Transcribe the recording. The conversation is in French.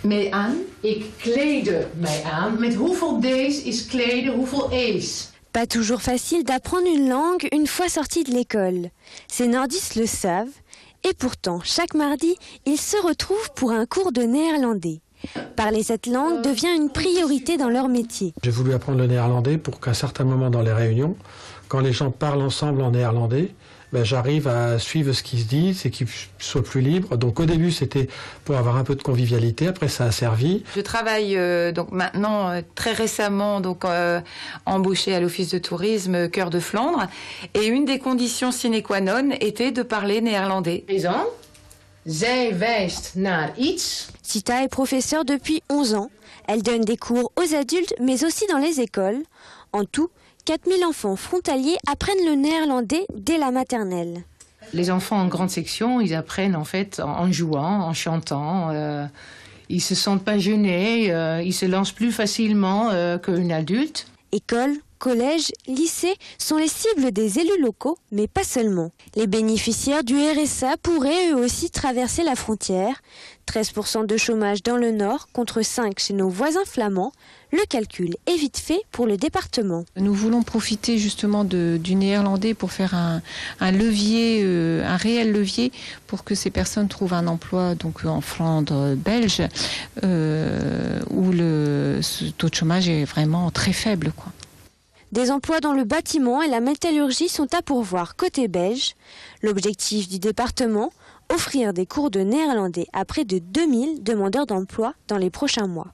mee aan. Ik kleedde mij aan. Met hoeveel D's is kleden, hoeveel E's? Pas toujours facile d'apprendre une langue une fois sorti de l'école. Ces nordistes le savent. Et pourtant, chaque mardi, ils se retrouvent pour un cours de néerlandais. Parler cette langue devient une priorité dans leur métier. J'ai voulu apprendre le néerlandais pour qu'à un certain moment dans les réunions, quand les gens parlent ensemble en néerlandais, j'arrive à suivre ce qu'ils se disent et qu'ils soient plus libres. Donc au début, c'était pour avoir un peu de convivialité. Après, ça a servi. Je travaille donc maintenant très récemment embauchée à l'Office de tourisme Cœur de Flandre. Et une des conditions sine qua non était de parler néerlandais. Zij wijst naar iets. Sita est professeure depuis 11 ans. Elle donne des cours aux adultes, mais aussi dans les écoles. En tout, 4000 enfants frontaliers apprennent le néerlandais dès la maternelle. Les enfants en grande section, ils apprennent en fait en jouant, en chantant. Ils se sentent pas gênés, ils se lancent plus facilement qu'un adulte. École, collège, lycée sont les cibles des élus locaux, mais pas seulement. Les bénéficiaires du RSA pourraient eux aussi traverser la frontière. 13% de chômage dans le Nord contre 5% chez nos voisins flamands. Le calcul est vite fait pour le département. Nous voulons profiter justement du néerlandais pour faire un levier, un réel levier pour que ces personnes trouvent un emploi donc en Flandre belge où le taux de chômage est vraiment très faible, quoi. Des emplois dans le bâtiment et la métallurgie sont à pourvoir côté belge. L'objectif du département, offrir des cours de néerlandais à près de 2000 demandeurs d'emploi dans les prochains mois.